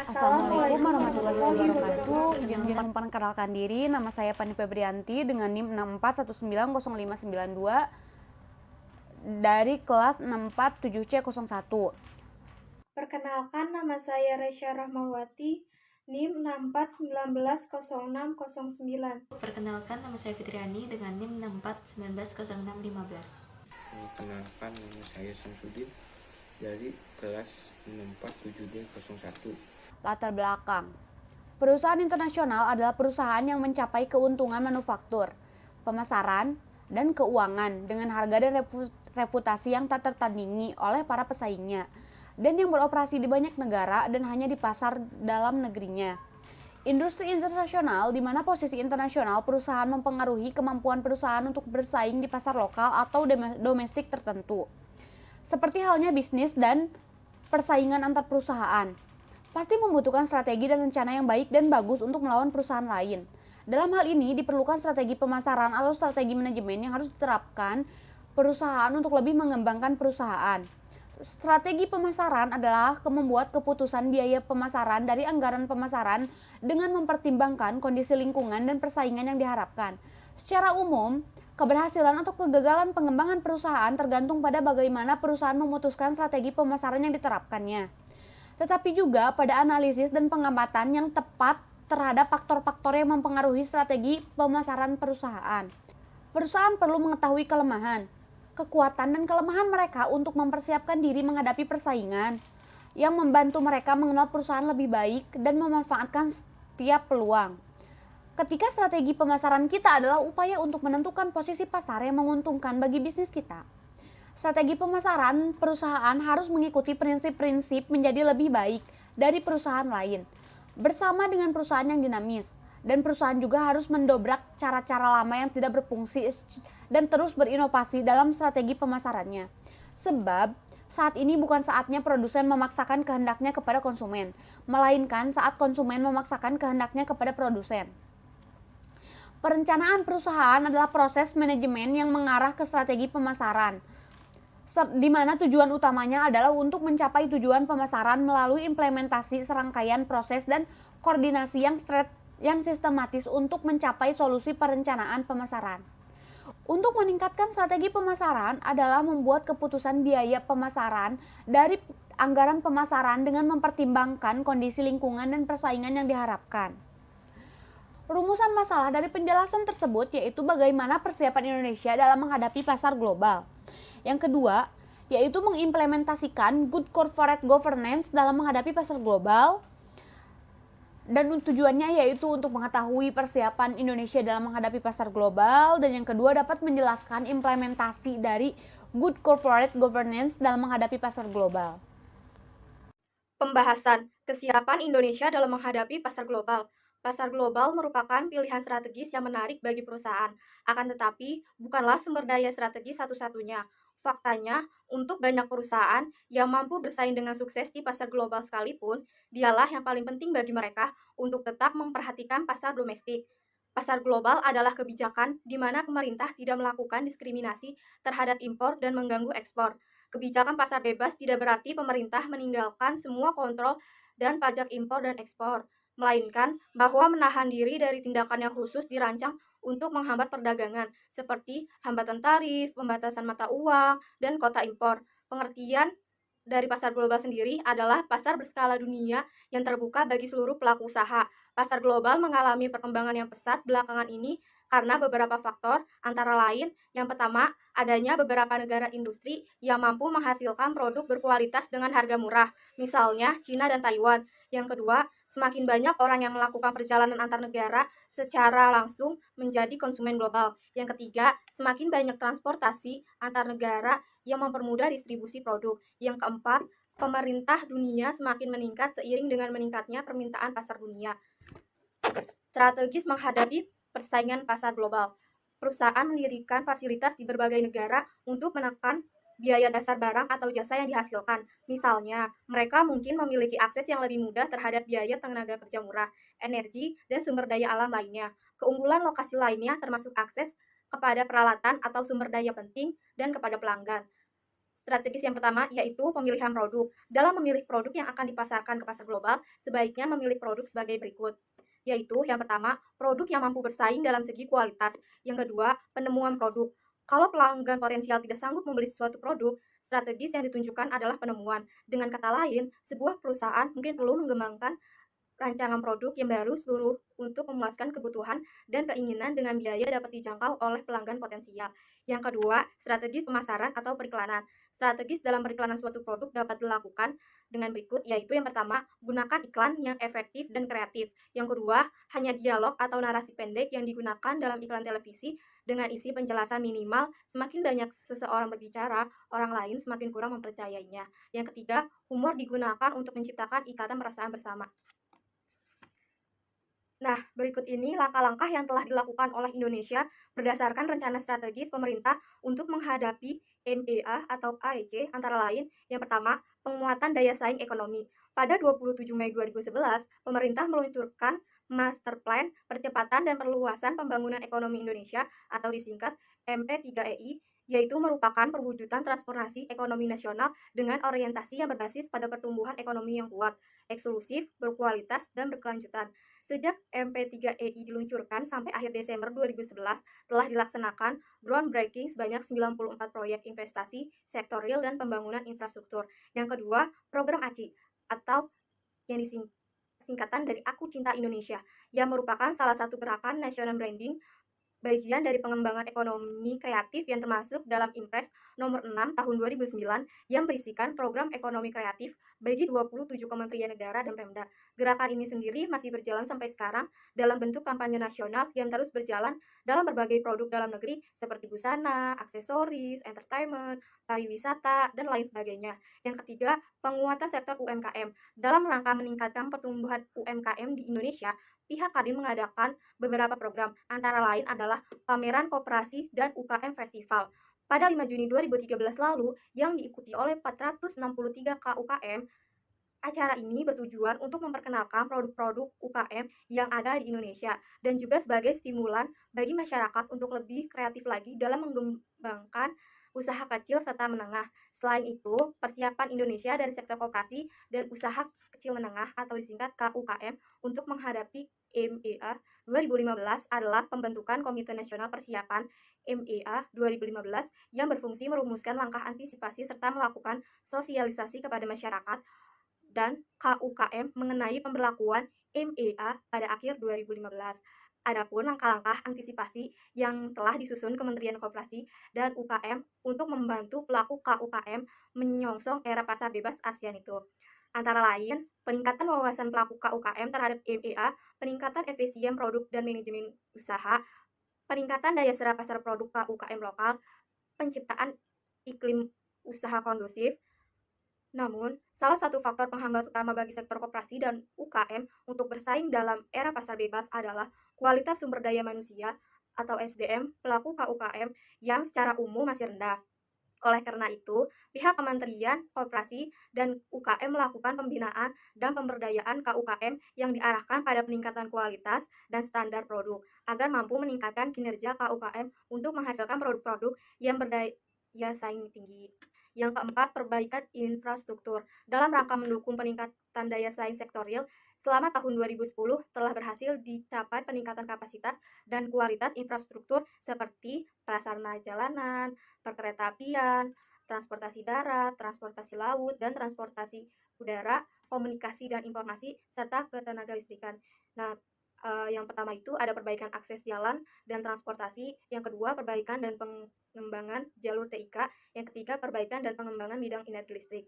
Assalamualaikum warahmatullahi Assalamualaikum wabarakatuh. warahmatullahi Izin wabarakatuh. memperkenalkan diri, nama saya Fani Febrianti dengan NIM 641900592 dari kelas 647C01. Perkenalkan, nama saya Resya Rahmawati, NIM 6419100609. Perkenalkan, nama saya Fitriani dengan NIM 64190615. Perkenalkan, nama saya Samsudin dari kelas 647D01. Latar belakang. Perusahaan internasional adalah perusahaan yang mencapai keuntungan manufaktur, pemasaran, dan keuangan dengan harga dan reputasi yang tak tertandingi oleh para pesaingnya, dan yang beroperasi di banyak negara dan hanya di pasar dalam negerinya. Industri internasional, di mana posisi internasional perusahaan mempengaruhi kemampuan perusahaan untuk bersaing di pasar lokal atau domestik tertentu. Seperti halnya bisnis dan persaingan antar perusahaan, pasti membutuhkan strategi dan rencana yang baik dan bagus untuk melawan perusahaan lain. Dalam hal ini diperlukan strategi pemasaran atau strategi manajemen yang harus diterapkan perusahaan untuk lebih mengembangkan perusahaan. Strategi pemasaran adalah membuat keputusan biaya pemasaran dari anggaran pemasaran dengan mempertimbangkan kondisi lingkungan dan persaingan yang diharapkan. Secara umum, keberhasilan atau kegagalan pengembangan perusahaan tergantung pada bagaimana perusahaan memutuskan strategi pemasaran yang diterapkannya, tetapi juga pada analisis dan pengamatan yang tepat terhadap faktor-faktor yang mempengaruhi strategi pemasaran perusahaan. Perusahaan perlu mengetahui kelemahan, kekuatan, dan kelemahan mereka untuk mempersiapkan diri menghadapi persaingan, yang membantu mereka mengenal perusahaan lebih baik dan memanfaatkan setiap peluang. Ketika strategi pemasaran kita adalah upaya untuk menentukan posisi pasar yang menguntungkan bagi bisnis kita, strategi pemasaran perusahaan harus mengikuti prinsip-prinsip menjadi lebih baik dari perusahaan lain, bersama dengan perusahaan yang dinamis, dan perusahaan juga harus mendobrak cara-cara lama yang tidak berfungsi dan terus berinovasi dalam strategi pemasarannya. Sebab saat ini bukan saatnya produsen memaksakan kehendaknya kepada konsumen, melainkan saat konsumen memaksakan kehendaknya kepada produsen. Perencanaan perusahaan adalah proses manajemen yang mengarah ke strategi pemasaran, di mana tujuan utamanya adalah untuk mencapai tujuan pemasaran melalui implementasi serangkaian proses dan koordinasi yang sistematis untuk mencapai solusi perencanaan pemasaran. Untuk meningkatkan strategi pemasaran adalah membuat keputusan biaya pemasaran dari anggaran pemasaran dengan mempertimbangkan kondisi lingkungan dan persaingan yang diharapkan. Rumusan masalah dari penjelasan tersebut yaitu bagaimana persiapan Indonesia dalam menghadapi pasar global. Yang kedua, yaitu mengimplementasikan good corporate governance dalam menghadapi pasar global. Dan tujuannya yaitu untuk mengetahui persiapan Indonesia dalam menghadapi pasar global. Dan yang kedua, dapat menjelaskan implementasi dari good corporate governance dalam menghadapi pasar global. Pembahasan kesiapan Indonesia dalam menghadapi pasar global. Pasar global merupakan pilihan strategis yang menarik bagi perusahaan, akan tetapi bukanlah sumber daya strategis satu-satunya. Faktanya, untuk banyak perusahaan yang mampu bersaing dengan sukses di pasar global sekalipun, dialah yang paling penting bagi mereka untuk tetap memperhatikan pasar domestik. Pasar global adalah kebijakan di mana pemerintah tidak melakukan diskriminasi terhadap impor dan mengganggu ekspor. Kebijakan pasar bebas tidak berarti pemerintah meninggalkan semua kontrol dan pajak impor dan ekspor, melainkan bahwa menahan diri dari tindakan yang khusus dirancang untuk menghambat perdagangan, seperti hambatan tarif, pembatasan mata uang, dan kota impor. Pengertian dari pasar global sendiri adalah pasar berskala dunia yang terbuka bagi seluruh pelaku usaha. Pasar global mengalami perkembangan yang pesat belakangan ini karena beberapa faktor, antara lain, yang pertama, adanya beberapa negara industri yang mampu menghasilkan produk berkualitas dengan harga murah, misalnya China dan Taiwan. Yang kedua, semakin banyak orang yang melakukan perjalanan antar negara secara langsung menjadi konsumen global. Yang ketiga, semakin banyak transportasi antar negara yang mempermudah distribusi produk. Yang keempat, pemerintah dunia semakin meningkat seiring dengan meningkatnya permintaan pasar dunia. Strategis menghadapi persaingan pasar global. Perusahaan mendirikan fasilitas di berbagai negara untuk menekan biaya dasar barang atau jasa yang dihasilkan. Misalnya, mereka mungkin memiliki akses yang lebih mudah terhadap biaya tenaga kerja murah, energi, dan sumber daya alam lainnya. Keunggulan lokasi lainnya termasuk akses kepada peralatan atau sumber daya penting dan kepada pelanggan. Strategis yang pertama yaitu pemilihan produk. Dalam memilih produk yang akan dipasarkan ke pasar global, sebaiknya memilih produk sebagai berikut. Yaitu yang pertama, produk yang mampu bersaing dalam segi kualitas. Yang kedua, penemuan produk. Kalau pelanggan potensial tidak sanggup membeli suatu produk, strategis yang ditunjukkan adalah penemuan. Dengan kata lain, sebuah perusahaan mungkin perlu mengembangkan rancangan produk yang baru seluruh untuk memuaskan kebutuhan dan keinginan dengan biaya dapat dijangkau oleh pelanggan potensial. Yang kedua, strategis pemasaran atau periklanan. Strategis dalam periklanan suatu produk dapat dilakukan dengan berikut, yaitu yang pertama, gunakan iklan yang efektif dan kreatif. Yang kedua, hanya dialog atau narasi pendek yang digunakan dalam iklan televisi dengan isi penjelasan minimal. Semakin banyak seseorang berbicara, orang lain semakin kurang mempercayainya. Yang ketiga, humor digunakan untuk menciptakan ikatan perasaan bersama. Nah, berikut ini langkah-langkah yang telah dilakukan oleh Indonesia berdasarkan rencana strategis pemerintah untuk menghadapi MEA atau AEC, antara lain, yang pertama, penguatan daya saing ekonomi. Pada 27 Mei 2011, pemerintah meluncurkan Master Plan Percepatan dan Perluasan Pembangunan Ekonomi Indonesia atau disingkat MP3EI, yaitu merupakan perwujudan transformasi ekonomi nasional dengan orientasi yang berbasis pada pertumbuhan ekonomi yang kuat, eksklusif, berkualitas, dan berkelanjutan. Sejak MP3EI diluncurkan sampai akhir Desember 2011, telah dilaksanakan groundbreaking sebanyak 94 proyek investasi, sektor real, dan pembangunan infrastruktur. Yang kedua, program ACI atau yang disingkatan dari Aku Cinta Indonesia, yang merupakan salah satu gerakan national branding bagian dari pengembangan ekonomi kreatif yang termasuk dalam Impres nomor 6 tahun 2009 yang berisikan program ekonomi kreatif bagi 27 kementerian negara dan Pemda. Gerakan ini sendiri masih berjalan sampai sekarang dalam bentuk kampanye nasional yang terus berjalan dalam berbagai produk dalam negeri seperti busana, aksesoris, entertainment, pariwisata, dan lain sebagainya. Yang ketiga, penguatan sektor UMKM. Dalam rangka meningkatkan pertumbuhan UMKM di Indonesia, pihak Kadin mengadakan beberapa program, antara lain adalah pameran koperasi dan UKM Festival. Pada 5 Juni 2013 lalu, yang diikuti oleh 463 KUKM, acara ini bertujuan untuk memperkenalkan produk-produk UKM yang ada di Indonesia dan juga sebagai stimulan bagi masyarakat untuk lebih kreatif lagi dalam mengembangkan usaha kecil serta menengah. Selain itu, persiapan Indonesia dari sektor koperasi dan usaha kecil menengah atau disingkat KUKM untuk menghadapi MEA 2015 adalah pembentukan Komite Nasional Persiapan MEA 2015 yang berfungsi merumuskan langkah antisipasi serta melakukan sosialisasi kepada masyarakat dan KUKM mengenai pemberlakuan MEA pada akhir 2015. Adapun langkah-langkah antisipasi yang telah disusun Kementerian Koperasi dan UKM untuk membantu pelaku KUKM menyongsong era pasar bebas ASEAN itu. Antara lain, peningkatan wawasan pelaku KUKM terhadap MEA, peningkatan efisien produk dan manajemen usaha, peningkatan daya serap pasar produk KUKM lokal, penciptaan iklim usaha kondusif. Namun, salah satu faktor penghambat utama bagi sektor koperasi dan UKM untuk bersaing dalam era pasar bebas adalah kualitas sumber daya manusia atau SDM pelaku KUKM yang secara umum masih rendah. Oleh karena itu, pihak Kementerian Koperasi dan UKM melakukan pembinaan dan pemberdayaan KUKM yang diarahkan pada peningkatan kualitas dan standar produk agar mampu meningkatkan kinerja KUKM untuk menghasilkan produk-produk yang berdaya saing tinggi. Yang keempat, perbaikan infrastruktur. Dalam rangka mendukung peningkatan daya saing sektor real, selama tahun 2010 telah berhasil dicapai peningkatan kapasitas dan kualitas infrastruktur seperti prasarana jalanan, perkeretaapian, transportasi darat, transportasi laut, dan transportasi udara, komunikasi dan informasi, serta ketenaga listrikan. Nah, yang pertama itu ada perbaikan akses jalan dan transportasi, yang kedua perbaikan dan pengembangan jalur TIK, yang ketiga perbaikan dan pengembangan bidang energi listrik.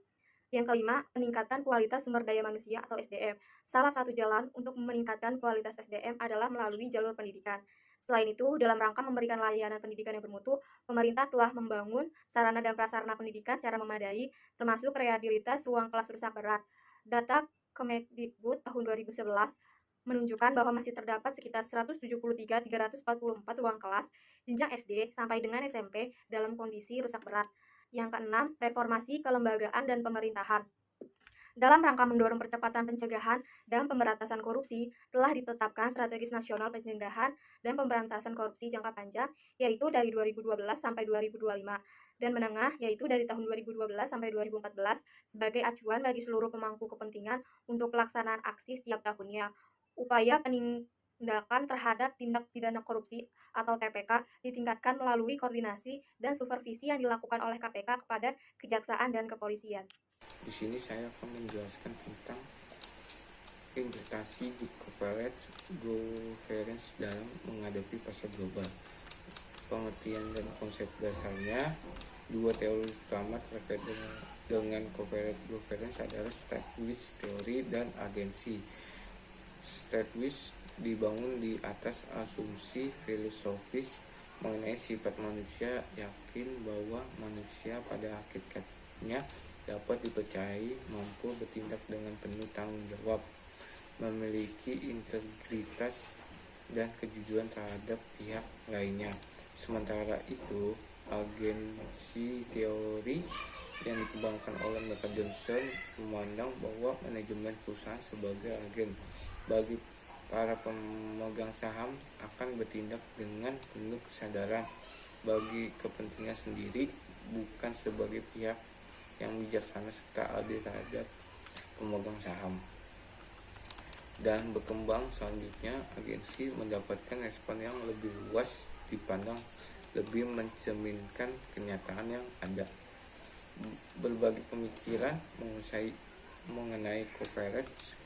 Yang kelima, peningkatan kualitas sumber daya manusia atau SDM. Salah satu jalan untuk meningkatkan kualitas SDM adalah melalui jalur pendidikan. Selain itu, dalam rangka memberikan layanan pendidikan yang bermutu, pemerintah telah membangun sarana dan prasarana pendidikan secara memadai, termasuk rehabilitas ruang kelas rusak berat. Data Kemendikbud tahun 2011 menunjukkan bahwa masih terdapat sekitar 173.344 ruang kelas jenjang SD sampai dengan SMP dalam kondisi rusak berat. Yang keenam, reformasi kelembagaan dan pemerintahan. Dalam rangka mendorong percepatan pencegahan dan pemberantasan korupsi, telah ditetapkan Strategis Nasional Pencegahan dan Pemberantasan Korupsi Jangka Panjang, yaitu dari 2012 sampai 2025, dan menengah, yaitu dari tahun 2012 sampai 2014, sebagai acuan bagi seluruh pemangku kepentingan untuk pelaksanaan aksi setiap tahunnya. Upaya penindakan terhadap tindak pidana korupsi atau TPK ditingkatkan melalui koordinasi dan supervisi yang dilakukan oleh KPK kepada kejaksaan dan kepolisian. Di sini saya akan menjelaskan tentang implementasi corporate governance dalam menghadapi pasar global. Pengertian dan konsep dasarnya, dua teori utama terkait dengan corporate governance adalah Stiglitz teori dan agensi. Stiglitz dibangun di atas asumsi filosofis mengenai sifat manusia yakin bahwa manusia pada hakikatnya dapat dipercayai, mampu bertindak dengan penuh tanggung jawab, memiliki integritas dan kejujuran terhadap pihak lainnya. Sementara itu, agensi teori yang dikembangkan oleh Michael Johnson memandang bahwa manajemen perusahaan sebagai agen bagi para pemegang saham akan bertindak dengan penuh kesadaran bagi kepentingan sendiri, bukan sebagai pihak yang bijaksana serta adil terhadap pemegang saham. Dan berkembang selanjutnya, agensi mendapatkan respon yang lebih luas dipandang lebih mencerminkan kenyataan yang ada. Berbagai pemikiran mengenai corporate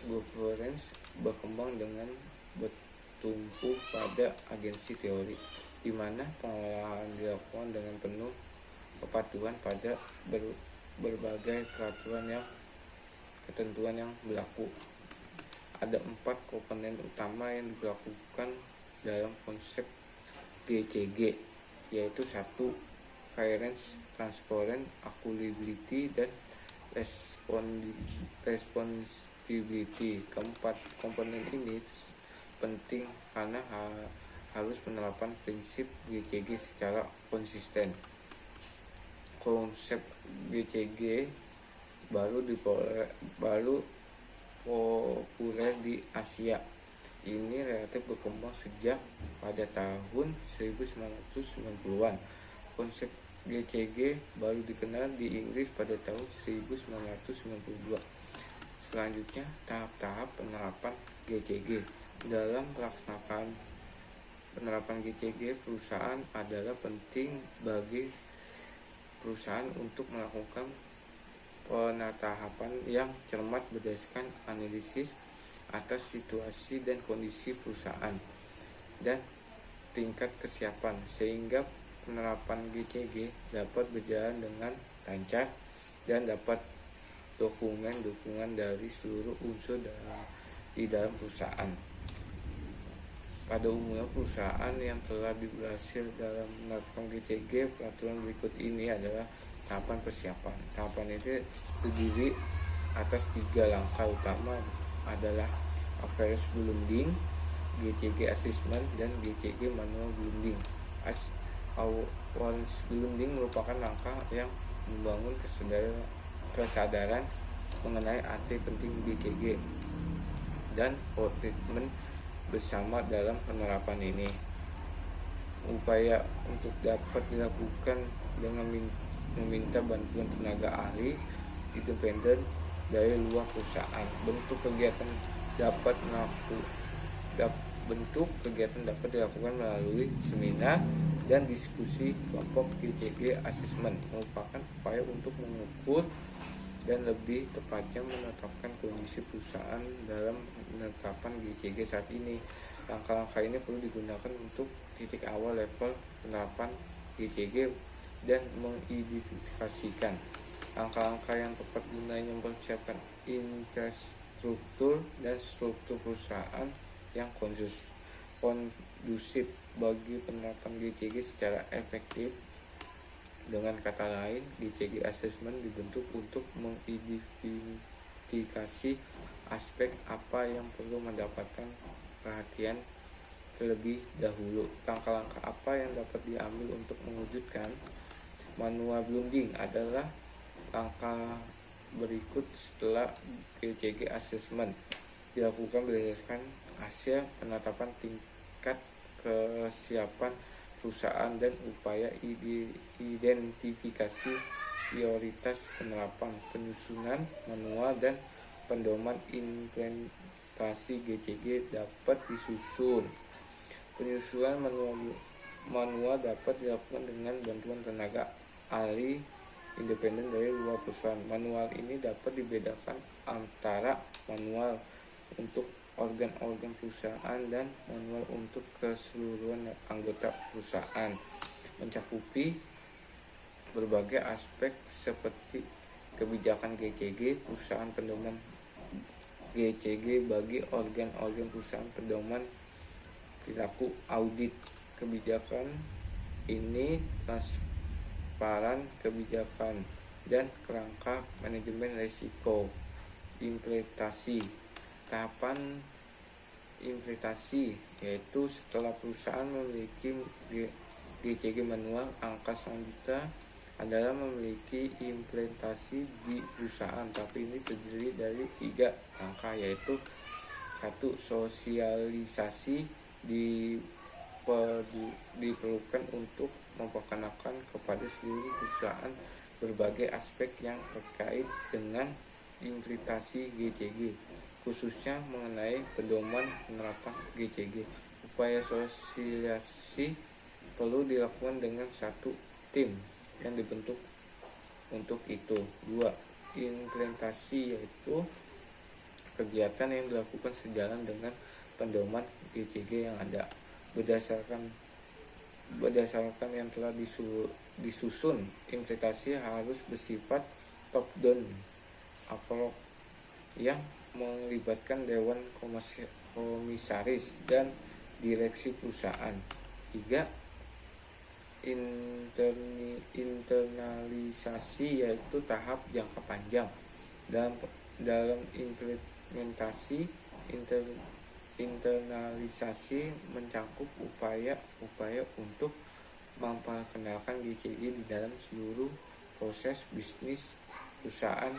governance berkembang dengan bertumpu pada agensi teori, di mana pengolahan dilakukan dengan penuh kepatuhan pada berbagai ketentuan yang berlaku. Ada 4 komponen utama yang dilakukan dalam konsep GCG, yaitu 1. Fairness, transparent, accountability, dan responsibility. Keempat komponen ini penting karena harus penerapan prinsip GCG secara konsisten. Konsep GCG baru populer di Asia. Ini relatif berkembang sejak pada tahun 1990-an. Konsep GCG baru dikenal di Inggris pada tahun 1992. Selanjutnya, tahap-tahap penerapan GCG. Dalam pelaksanaan penerapan GCG, perusahaan adalah penting bagi perusahaan untuk melakukan penatahapan yang cermat berdasarkan analisis atas situasi dan kondisi perusahaan dan tingkat kesiapan, sehingga penerapan GCG dapat berjalan dengan lancar dan dapat dukungan dari seluruh unsur di dalam perusahaan. Pada umumnya, perusahaan yang telah berhasil dalam menerapkan GCG, peraturan berikut ini adalah tahapan persiapan. Tahapan itu terdiri atas 3 langkah utama, adalah awareness building, GCG assessment, dan GCG manual building. Awareness building merupakan langkah yang membangun kesadaran mengenai arti penting GCG dan komitmen bersama dalam penerapan ini. Upaya untuk dapat dilakukan dengan meminta bantuan tenaga ahli independen dari luar perusahaan. Bentuk kegiatan dapat dilakukan melalui seminar dan diskusi kelompok. GCG assessment merupakan upaya untuk mengukur dan lebih tepatnya menetapkan kondisi perusahaan dalam penetapan GCG saat ini. Langkah-langkah ini perlu digunakan untuk titik awal level penerapan GCG dan mengidentifikasikan langkah-langkah yang tepat gunanya mempersiapkan infrastruktur dan struktur perusahaan yang kondusif bagi penerapan GCG secara efektif. Dengan kata lain, GCG assessment dibentuk untuk mengidentifikasi aspek apa yang perlu mendapatkan perhatian terlebih dahulu. Langkah-langkah apa yang dapat diambil untuk mewujudkan manual building adalah langkah berikut setelah GCG assessment dilakukan berdasarkan hasil penetapan tingkat kesiapan perusahaan dan upaya identifikasi prioritas penerapan, penyusunan manual dan pedoman implementasi GCG dapat disusun. Penyusunan manual dapat dilakukan dengan bantuan tenaga ahli independen dari luar perusahaan. Manual ini dapat dibedakan antara manual untuk organ-organ perusahaan dan manual untuk keseluruhan anggota perusahaan, mencakupi berbagai aspek seperti kebijakan GCG, perusahaan pedoman GCG bagi organ-organ perusahaan, pedoman perilaku audit kebijakan ini, transparan kebijakan dan kerangka manajemen risiko. Implementasi. Tahapan implementasi yaitu setelah perusahaan memiliki GCG manual, angka selanjutnya adalah memiliki implementasi di perusahaan, tapi ini terdiri dari 3 angka, yaitu 1. Sosialisasi diperlukan untuk memperkenalkan kepada seluruh perusahaan berbagai aspek yang terkait dengan implementasi GCG, khususnya mengenai pedoman penerapan GCG. Upaya sosialisasi perlu dilakukan dengan 1 tim yang dibentuk untuk itu. 2. Implementasi yaitu kegiatan yang dilakukan sejalan dengan pedoman GCG yang ada berdasarkan yang telah disusun. Implementasi harus bersifat top down approach yang melibatkan dewan komisaris dan direksi perusahaan. 3. Internalisasi yaitu tahap jangka panjang. Dalam implementasi, internalisasi mencakup upaya untuk memperkenalkan GCG di dalam seluruh proses bisnis perusahaan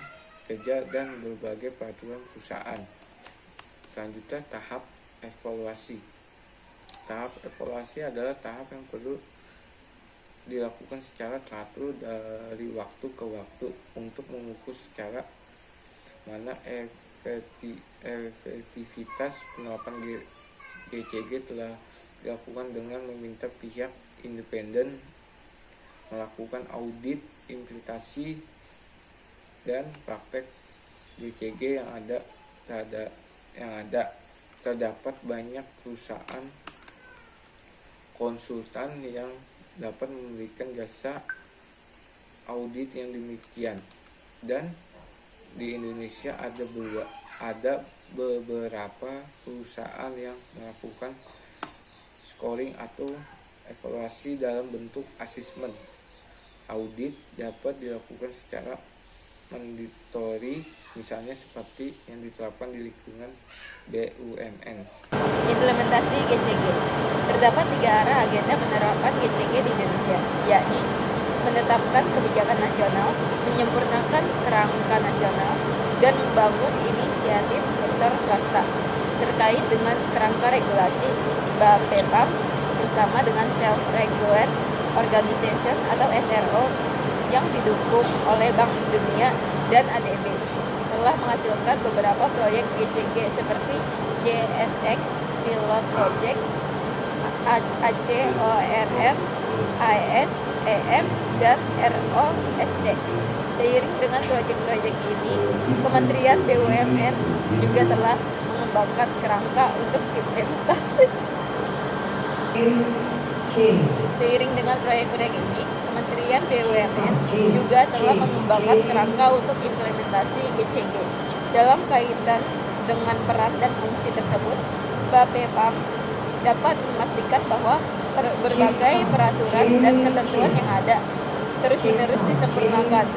kerja dan berbagai peraturan perusahaan. Selanjutnya tahap evaluasi. Tahap evaluasi adalah tahap yang perlu dilakukan secara teratur dari waktu ke waktu untuk mengukur secara mana efektivitas penerapan GCG telah dilakukan dengan meminta pihak independen melakukan audit implementasi dan praktek GCG yang ada. Terdapat banyak perusahaan konsultan yang dapat memberikan jasa audit yang demikian, dan di Indonesia ada beberapa perusahaan yang melakukan scoring atau evaluasi dalam bentuk asesmen. Audit dapat dilakukan secara mandatory, misalnya seperti yang diterapkan di lingkungan BUMN. Implementasi GCG. Terdapat 3 arah agenda penerapan GCG di Indonesia, yakni menetapkan kebijakan nasional, menyempurnakan kerangka nasional, dan membangun inisiatif sektor swasta terkait dengan kerangka regulasi BAPEPAM bersama dengan Self-Regulate Organization atau SRO yang didukung oleh Bank Dunia dan ADB telah menghasilkan beberapa proyek GCG seperti CSX Pilot Project, ACORM, ASEM, dan ROSC. Seiring dengan proyek-proyek ini, Kementerian BUMN juga telah mengembangkan kerangka untuk implementasi. Seiring dengan proyek-proyek ini, Kementerian BUMN juga telah mengembangkan kerangka untuk implementasi GCG. Dalam kaitan dengan peran dan fungsi tersebut, BAPEPAM dapat memastikan bahwa berbagai peraturan dan ketentuan yang ada terus-menerus disempurnakan,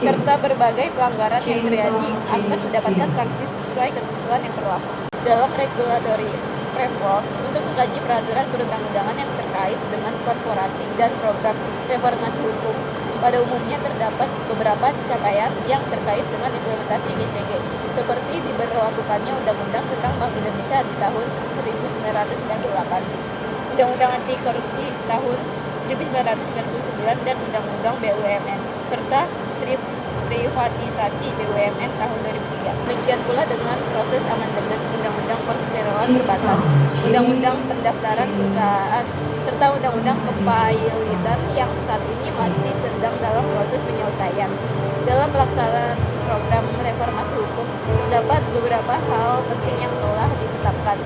serta berbagai pelanggaran yang terjadi akan mendapatkan sanksi sesuai ketentuan yang berlaku. Dalam regulatory framework untuk mengkaji peraturan perundang-undangan yang terkait dengan korporasi dan program reformasi hukum, Pada umumnya terdapat beberapa capaian yang terkait dengan implementasi GCG, seperti diberlakukannya Undang-Undang tentang Bank Indonesia di tahun 1998, Undang-Undang Anti Korupsi tahun 1999 dan Undang-Undang BUMN, serta privatisasi BUMN tahun 2003. Demikian pula dengan proses amandemen Undang-Undang Perseroan Terbatas, Undang-Undang Pendaftaran Perusahaan, serta Undang-Undang Kepailitan yang saat ini masih sedang dalam proses penyelesaian. Dalam pelaksanaan program reformasi hukum, terdapat beberapa hal penting yang telah ditetapkan.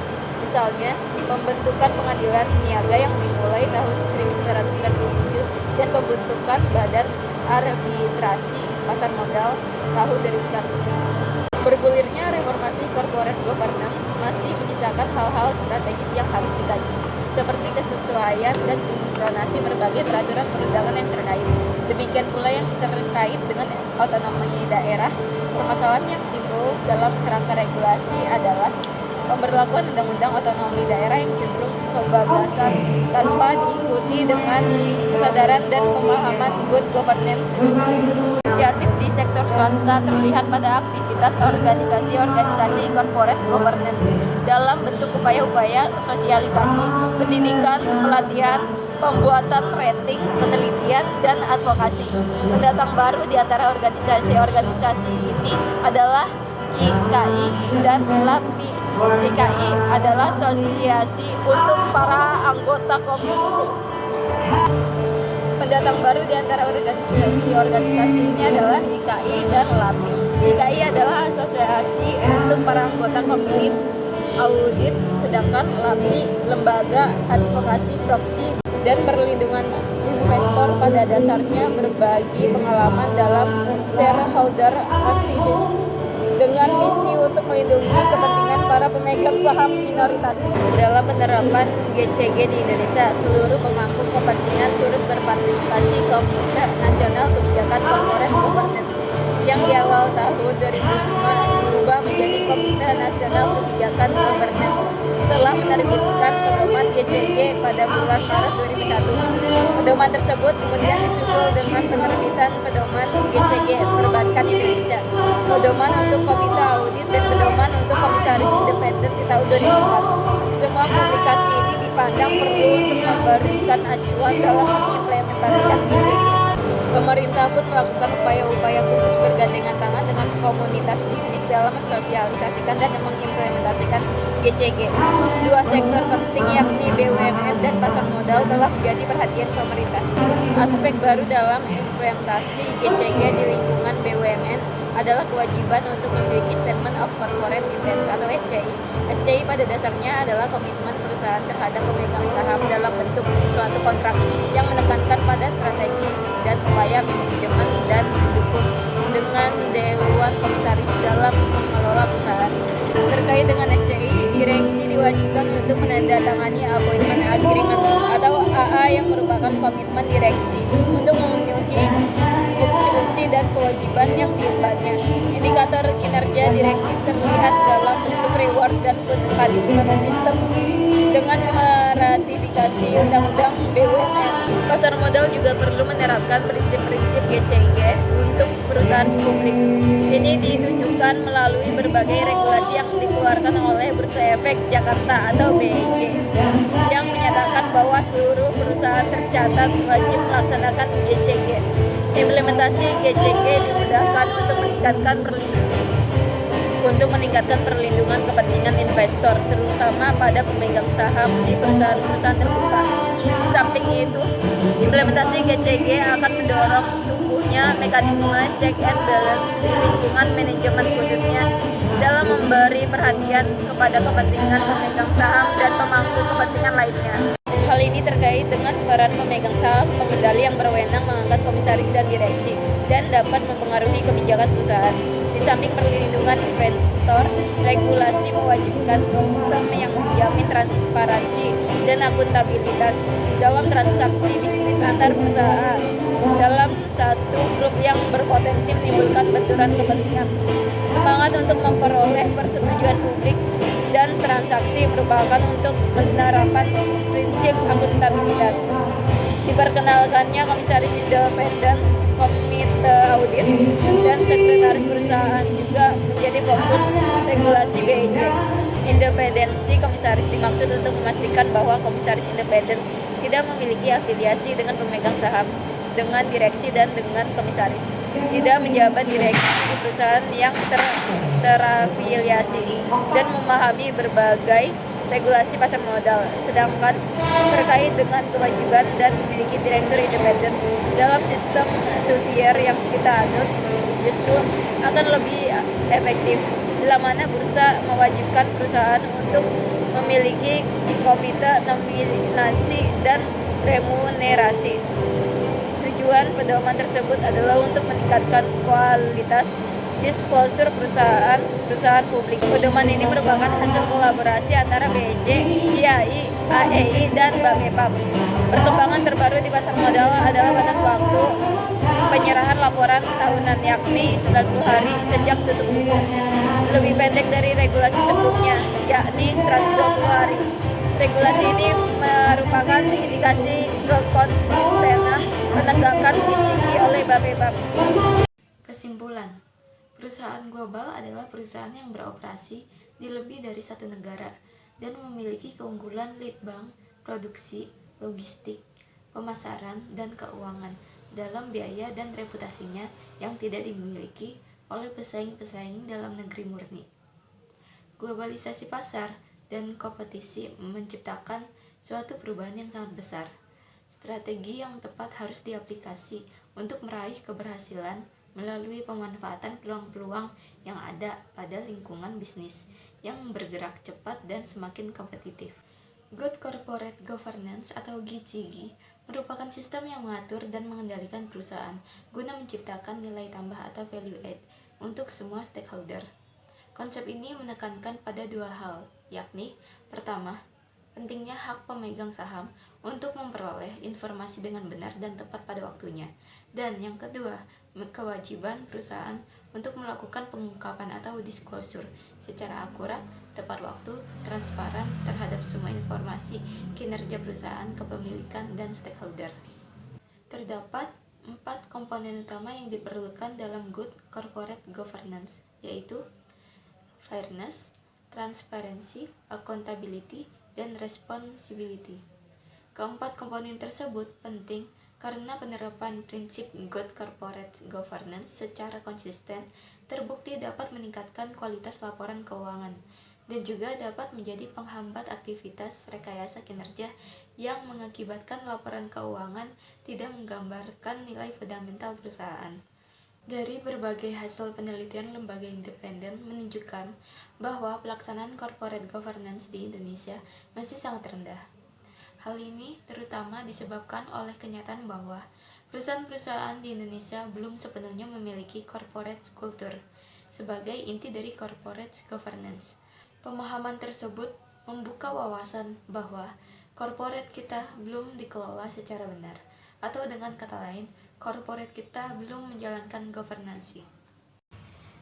Misalnya, pembentukan pengadilan niaga yang dimulai tahun 1997 dan pembentukan Badan Arbitrasi Pasar Modal tahun 2001. Bergulirnya reformasi corporate governance masih menyisakan hal-hal strategis yang harus dikaji, seperti kesesuaian dan sinkronasi berbagai peraturan perundangan yang terkait. Demikian pula yang terkait dengan otonomi daerah. Permasalahan yang timbul dalam kerangka regulasi adalah pemberlakuan undang-undang otonomi daerah yang cenderung kebablasan tanpa diikuti dengan kesadaran dan pemahaman good governance. Inisiatif di sektor swasta terlihat pada aktivitas organisasi-organisasi corporate governance dalam bentuk upaya-upaya sosialisasi, pendidikan, pelatihan, pembuatan rating, penelitian, dan advokasi. Pendatang baru di antara organisasi-organisasi ini adalah IKI dan LAPI. IKI adalah asosiasi untuk para anggota Kominfo. Pendatang baru di antara organisasi-organisasi ini adalah IKI dan LAPI. IKI adalah asosiasi untuk para anggota komite audit, sedangkan LAPI lembaga advokasi proksi dan perlindungan investor pada dasarnya berbagi pengalaman dalam shareholder activist dengan misi untuk melindungi kepentingan para pemegang saham minoritas. Dalam penerapan GCG di Indonesia, seluruh pemangku kepentingan turut berpartisipasi. Komite Nasional Kebijakan Corporate Governance yang di awal tahun 2005 diubah menjadi Komite Nasional Kebijakan Governance telah menerbitkan pedoman GCG pada bulan Maret 2001. Pedoman tersebut kemudian disusul dengan penerbitan pedoman GCG Perbankan Indonesia, pedoman untuk komite audit, dan pedoman untuk komisaris independen di tahun 2004. Semua publikasi ini dipandang perlu untuk memberikan acuan dalam mengimplementasikan GCG. Pemerintah pun melakukan upaya-upaya khusus bergandengan tangan dengan komunitas bisnis dalam mensosialisasikan dan mengimplementasikan GCG. Dua sektor penting yakni BUMN dan pasar modal telah menjadi perhatian pemerintah. Aspek baru dalam implementasi GCG di lingkungan BUMN adalah kewajiban untuk memiliki Statement of Corporate Intent atau SCI. SCI pada dasarnya adalah komitmen perusahaan terhadap pemegang saham dalam bentuk suatu kontrak yang menekankan pada strategi dan upaya manajemen dan didukung dengan Dewan Komisaris dalam mengelola perusahaan. Terkait dengan SCI, direksi diwajibkan untuk menandatangani Appointment Agreement atau AA yang merupakan komitmen direksi untuk memenuhi fungsi-fungsi dan kewajiban yang diembannya. Indikator kinerja direksi terlihat dalam bentuk reward dan punishment system dengan meratifikasi Undang-Undang BUMN. Pasar modal juga perlu menerapkan prinsip-prinsip GCG untuk perusahaan publik. Ini ditunjukkan melalui berbagai regulasi yang dikeluarkan oleh Bursa Efek Jakarta atau BEJ yang menyatakan bahwa seluruh perusahaan tercatat wajib melaksanakan GCG. Implementasi GCG dimudahkan untuk meningkatkan perlindungan kepentingan investor, terutama pada pemegang saham di perusahaan-perusahaan terbuka. Di samping itu, implementasi GCG akan mendorong tumbuhnya mekanisme check and balance di lingkungan manajemen, khususnya dalam memberi perhatian kepada kepentingan pemegang saham dan pemangku kepentingan lainnya. Hal ini terkait dengan peran pemegang saham, pengendali yang berwenang mengangkat komisaris dan direksi, dan dapat mempengaruhi kebijakan perusahaan. Di samping perlindungan investor, regulasi mewajibkan sistem yang menjamin transparansi dan akuntabilitas dalam transaksi bisnis antar perusahaan dalam satu grup yang berpotensi menimbulkan benturan kepentingan. Semangat untuk memperoleh persetujuan publik dan transaksi merupakan untuk penerapan prinsip akuntabilitas. Diperkenalkannya komisaris independen komite audit, dan sekretaris perusahaan juga menjadi fokus regulasi BEJ. Independensi komisaris dimaksud untuk memastikan bahwa komisaris independen tidak memiliki afiliasi dengan pemegang saham, dengan direksi, dan dengan komisaris. Tidak menjabat direksi di perusahaan yang terafiliasi dan memahami berbagai regulasi pasar modal, sedangkan terkait dengan kewajiban dan memiliki direktur independen dalam sistem two-tier yang kita anut justru akan lebih efektif, bila mana bursa mewajibkan perusahaan untuk memiliki komite nominasi dan remunerasi. Tujuan pedoman tersebut adalah untuk meningkatkan kualitas disclosure perusahaan publik. Pedoman ini merupakan hasil kolaborasi antara BEJ, IAI, AEI, dan BAPEPAM. Perkembangan terbaru di pasar modal adalah batas waktu penyerahan laporan tahunan, yakni 90 hari sejak tutup buku. Lebih pendek dari regulasi sebelumnya, yakni 120 hari. Regulasi ini merupakan indikasi kekonsistenan penegakan GCG oleh BAPEPAM. Kesimpulan, perusahaan global adalah perusahaan yang beroperasi di lebih dari satu negara dan memiliki keunggulan lead bank, produksi, logistik, pemasaran, dan keuangan dalam biaya dan reputasinya yang tidak dimiliki oleh pesaing-pesaing dalam negeri murni. Globalisasi pasar dan kompetisi menciptakan suatu perubahan yang sangat besar. Strategi yang tepat harus diaplikasi untuk meraih keberhasilan melalui pemanfaatan peluang-peluang yang ada pada lingkungan bisnis yang bergerak cepat dan semakin kompetitif. Good Corporate Governance atau GCG merupakan sistem yang mengatur dan mengendalikan perusahaan guna menciptakan nilai tambah atau value add untuk semua stakeholder. Konsep ini menekankan pada dua hal, yakni pertama, pentingnya hak pemegang saham untuk memperoleh informasi dengan benar dan tepat pada waktunya, dan yang kedua, kewajiban perusahaan untuk melakukan pengungkapan atau disclosure secara akurat, tepat waktu, transparan terhadap semua informasi kinerja perusahaan, kepemilikan, dan stakeholder. Terdapat 4 komponen utama yang diperlukan dalam Good Corporate Governance, yaitu fairness, transparency, accountability, dan responsibility. Keempat komponen tersebut penting karena penerapan prinsip Good Corporate Governance secara konsisten terbukti dapat meningkatkan kualitas laporan keuangan dan juga dapat menjadi penghambat aktivitas rekayasa kinerja yang mengakibatkan laporan keuangan tidak menggambarkan nilai fundamental perusahaan. Dari berbagai hasil penelitian lembaga independen menunjukkan bahwa pelaksanaan corporate governance di Indonesia masih sangat rendah. Hal ini terutama disebabkan oleh kenyataan bahwa perusahaan-perusahaan di Indonesia belum sepenuhnya memiliki corporate culture sebagai inti dari corporate governance. Pemahaman tersebut membuka wawasan bahwa corporate kita belum dikelola secara benar, atau dengan kata lain, corporate kita belum menjalankan governansi.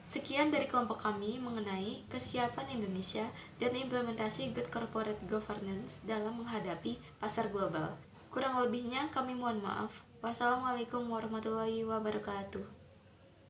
Sekian dari kelompok kami mengenai kesiapan Indonesia dan implementasi Good Corporate Governance dalam menghadapi pasar global. Kurang lebihnya kami mohon maaf. Wassalamualaikum warahmatullahi wabarakatuh.